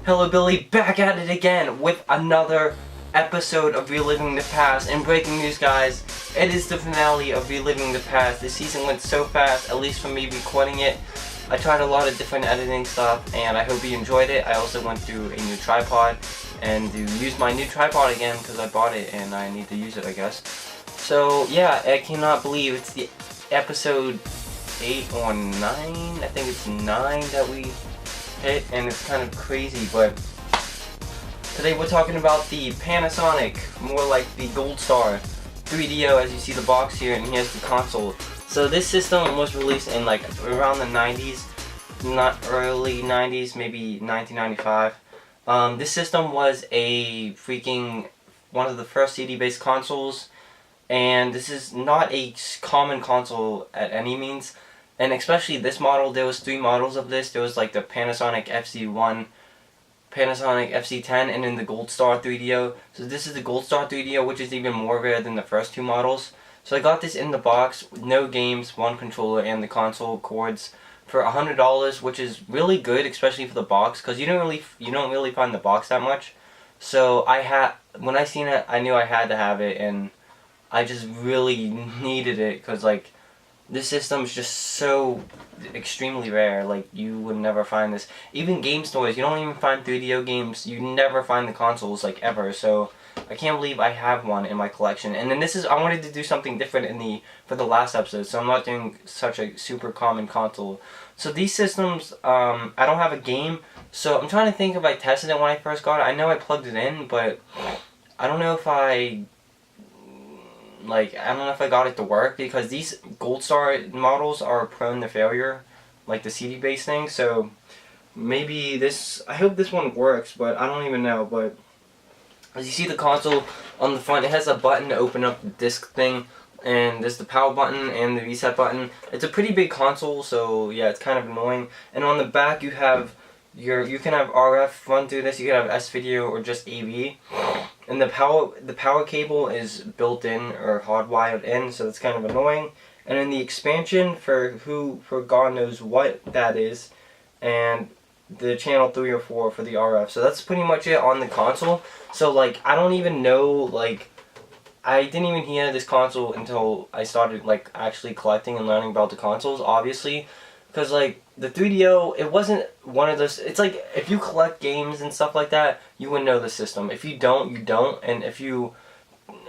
Hello Billy, back at it again with another episode of Reliving the Past. And breaking news, guys, it is the finale of Reliving the Past. The season went so fast, at least for me recording it. I tried a lot of different editing stuff and I hope you enjoyed it. I also went through a new tripod and to use my new tripod again because I bought it and I need to use it, I guess. So yeah, I cannot believe it's the episode 8 or 9, I think it's 9 that we hit, and it's kind of crazy, but today we're talking about the Panasonic, more like the Goldstar 3DO, as you see the box here, and here's the console. So this system was released in like around the 90s, not early 90s, maybe 1995. This system was a freaking one of the first CD-based consoles, and this is not a common console at any means. And especially this model, there was 3 models of this. There was like the Panasonic FC1, Panasonic FC10, and then the Goldstar 3DO. So this is the Goldstar 3DO, which is even more rare than the first 2 models. So I got this in the box, no games, 1 controller, and the console cords for $100, which is really good, especially for the box, because you don't really find the box that much. So when I seen it, I knew I had to have it, and I just really needed it, because like, this system is just so extremely rare. Like, you would never find this. Even game stores, you don't even find 3DO games. You never find the consoles, like, ever. So I can't believe I have one in my collection. And then I wanted to do something different for the last episode, so I'm not doing such a super common console. So these systems, I don't have a game, so I'm trying to think if I tested it when I first got it. I know I plugged it in, but I don't know if I got it to work, because these Goldstar models are prone to failure, like the CD-based thing, so maybe I hope this one works, but I don't even know. But as you see the console on the front, it has a button to open up the disc thing, and there's the power button and the reset button. It's a pretty big console, so yeah, it's kind of annoying. And on the back you have you can have RF run through this, you can have S-video or just AV. And the power cable is built in or hardwired in, so it's kind of annoying. And then the expansion for God knows what that is, and the channel 3 or 4 for the RF. So that's pretty much it on the console. So like, I don't even know, like, I didn't even hear this console until I started like actually collecting and learning about the consoles, obviously. Because like, the 3DO, it wasn't one of those, it's like, if you collect games and stuff like that, you would know the system. If you don't, you don't. And if you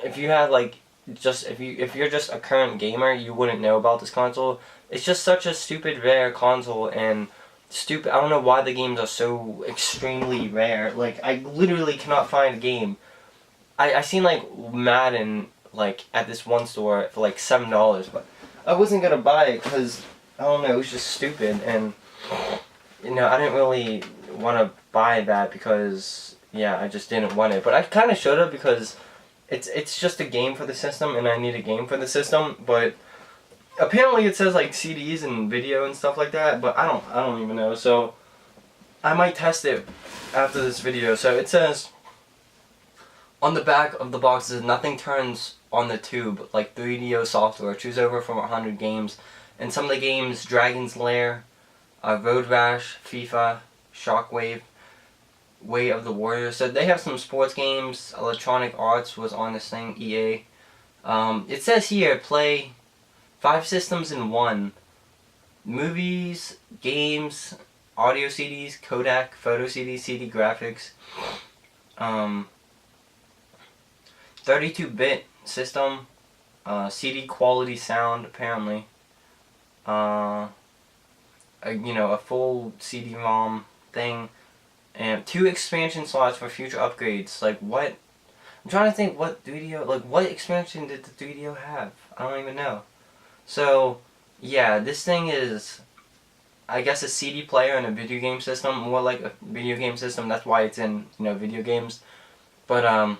have like, if you're just a current gamer, you wouldn't know about this console. It's just such a stupid rare console, and I don't know why the games are so extremely rare. Like, I literally cannot find a game. I seen like Madden like at this one store for like $7, but I wasn't gonna buy it because I don't know, it was just stupid, and you know, I didn't really want to buy that because yeah, I just didn't want it. But I kind of should have, because it's just a game for the system, and I need a game for the system. But apparently it says like CDs and video and stuff like that, but I don't even know. So I might test it after this video. So it says on the back of the box, it says nothing turns on the tube like 3DO software. Choose over from 100 games. And some of the games: Dragon's Lair, Road Rash, FIFA, Shockwave, Way of the Warrior. So they have some sports games. Electronic Arts was on this thing, EA. It says here, play 5 systems in 1. Movies, games, audio CDs, Kodak, photo CDs, CD graphics. 32-bit system, CD quality sound apparently. You know, a full CD-ROM thing, and 2 expansion slots for future upgrades. Like, what? I'm trying to think what 3DO, like, what expansion did the 3DO have? I don't even know. So, yeah, this thing is, I guess, a CD player and a video game system, more like a video game system. That's why it's in, you know, video games. But,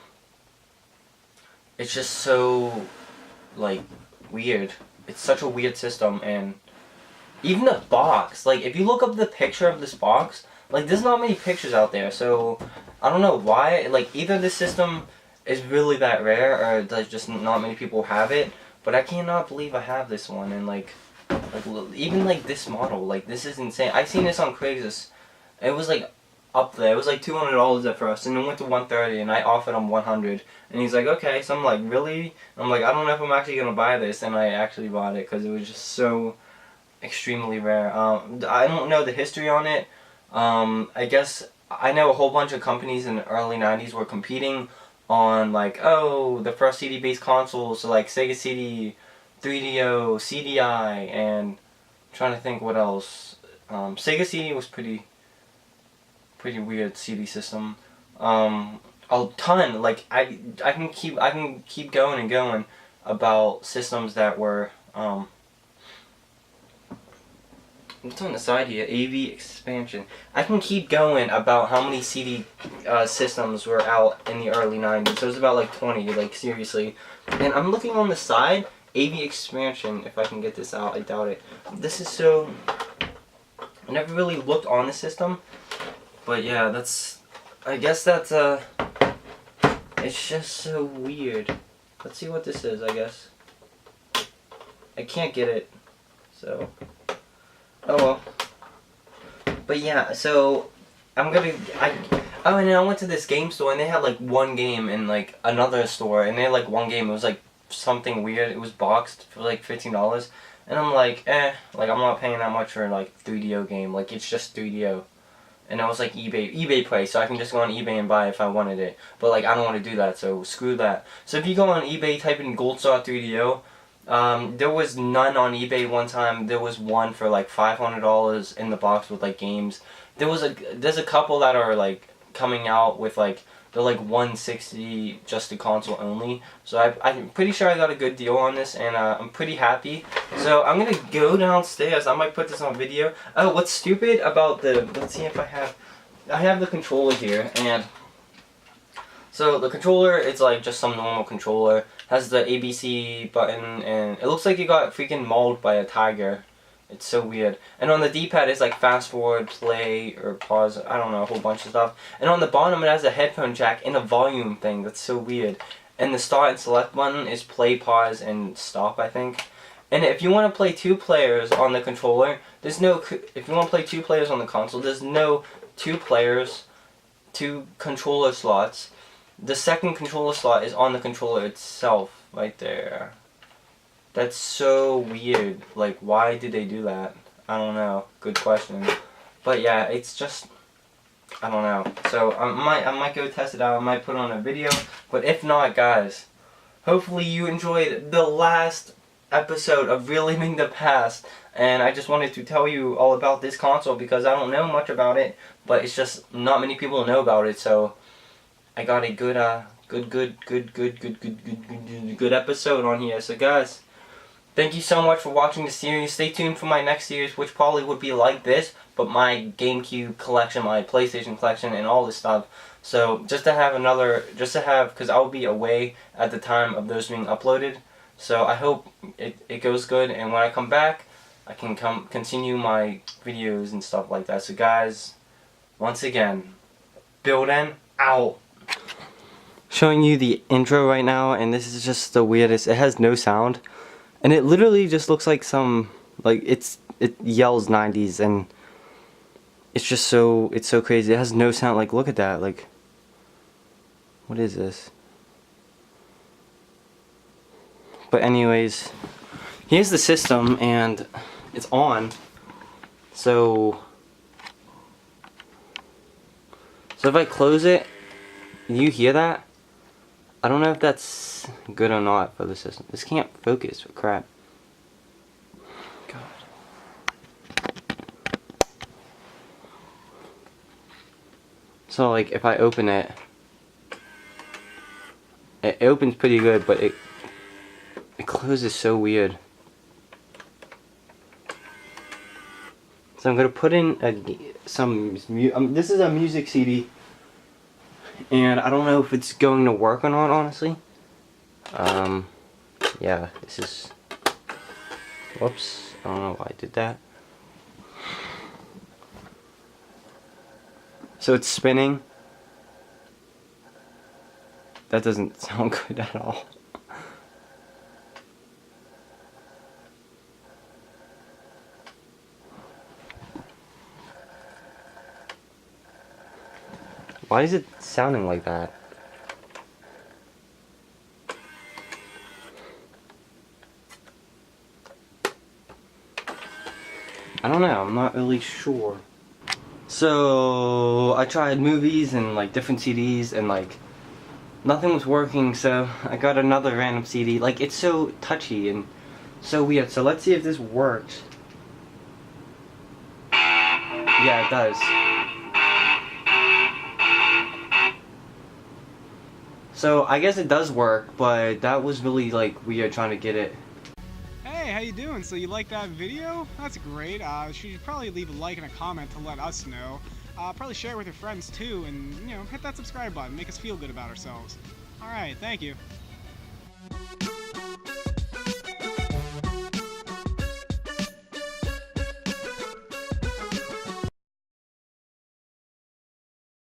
it's just so, like, weird. It's such a weird system, and even the box, like, if you look up the picture of this box, like, there's not many pictures out there, so I don't know why. Like, either this system is really that rare, or there's just not many people have it, but I cannot believe I have this one. And like even like this model, like, this is insane. I seen this on Craigslist. It was like up there. It was like $200 at first, and it went to $130, and I offered him $100, and he's like, okay. So I'm like, really? I'm like, I don't know if I'm actually gonna buy this, and I actually bought it because it was just so extremely rare. I don't know the history on it. I guess I know a whole bunch of companies in the early 90s were competing on like, oh, the first CD-based consoles, so like Sega CD, 3DO, CDI, and I'm trying to think what else. Sega CD was pretty weird CD system. A ton. Like I can keep going and going about systems that were what's on the side here? AV expansion. I can keep going about how many CD systems were out in the early 90s. It was about like 20, like seriously. And I'm looking on the side, AV expansion, if I can get this out, I doubt it. This is so... I never really looked on the system, but yeah, that's... I guess that's, it's just so weird. Let's see what this is, I guess. I can't get it, so... Oh well. But yeah, so I'm gonna oh, and then I went to this game store and they had like one game in like another store, and they had like one game. It was like something weird. It was boxed for like $15, and I'm like, like I'm not paying that much for like 3DO game. Like it's just 3DO, and I was like eBay price, so I can just go on eBay and buy it if I wanted it. But like I don't want to do that, so screw that. So if you go on eBay, type in Goldstar 3DO. There was none on eBay one time. There was one for like $500 in the box with like games. There's a couple that are like coming out with like they're like $160 just the console only. So I'm pretty sure I got a good deal on this, and I'm pretty happy. So I'm gonna go downstairs. I might put this on video. Oh, what's stupid about the, let's see if I have the controller here, and so the controller, it's like just some normal controller. Has the ABC button, and it looks like it got freaking mauled by a tiger. It's so weird. And on the D-pad, it's like fast forward, play, or pause. I don't know, a whole bunch of stuff. And on the bottom, it has a headphone jack and a volume thing. That's so weird. And the start and select button is play, pause, and stop, I think. And if you want to play 2 players on the controller, there's no... If you want to play 2 players on the console, there's no 2 players, 2 controller slots. The second controller slot is on the controller itself, right there. That's so weird. Like, why did they do that? I don't know. Good question. But yeah, it's just, I don't know. So I might go test it out. I might put on a video. But if not, guys, hopefully you enjoyed the last episode of Reliving the Past. And I just wanted to tell you all about this console because I don't know much about it. But it's just not many people know about it. So I got a good episode on here. So guys, thank you so much for watching the series. Stay tuned for my next series, which probably would be like this, but my GameCube collection, my PlayStation collection, and all this stuff. So just to have, because I'll be away at the time of those being uploaded. So I hope it goes good, and when I come back, I can continue my videos and stuff like that. So guys, once again, building out. Showing you the intro right now, and this is just the weirdest. It has no sound, and it literally just looks like some, like it yells 90s, and it's just so, it's so crazy. It has no sound. Like, look at that. Like, what is this? But anyways, here's the system, and it's on. So if I close it, you hear that? I don't know if that's good or not for the system. This can't focus for crap. God. So like if I open it, it opens pretty good, but it closes so weird. So I'm gonna put in this is a music CD. And I don't know if it's going to work or not, honestly. Yeah, this is... Whoops, I don't know why I did that. So it's spinning. That doesn't sound good at all. Why is it sounding like that? I don't know, I'm not really sure. So I tried movies and like different CDs and like nothing was working, so I got another random CD. Like, it's so touchy and so weird. So let's see if this works. Yeah, it does. So I guess it does work, but that was really like weird trying to get it. Hey, how you doing? So you like that video? That's great. You should probably leave a like and a comment to let us know. Probably share it with your friends too, and hit that subscribe button. Make us feel good about ourselves. All right, thank you.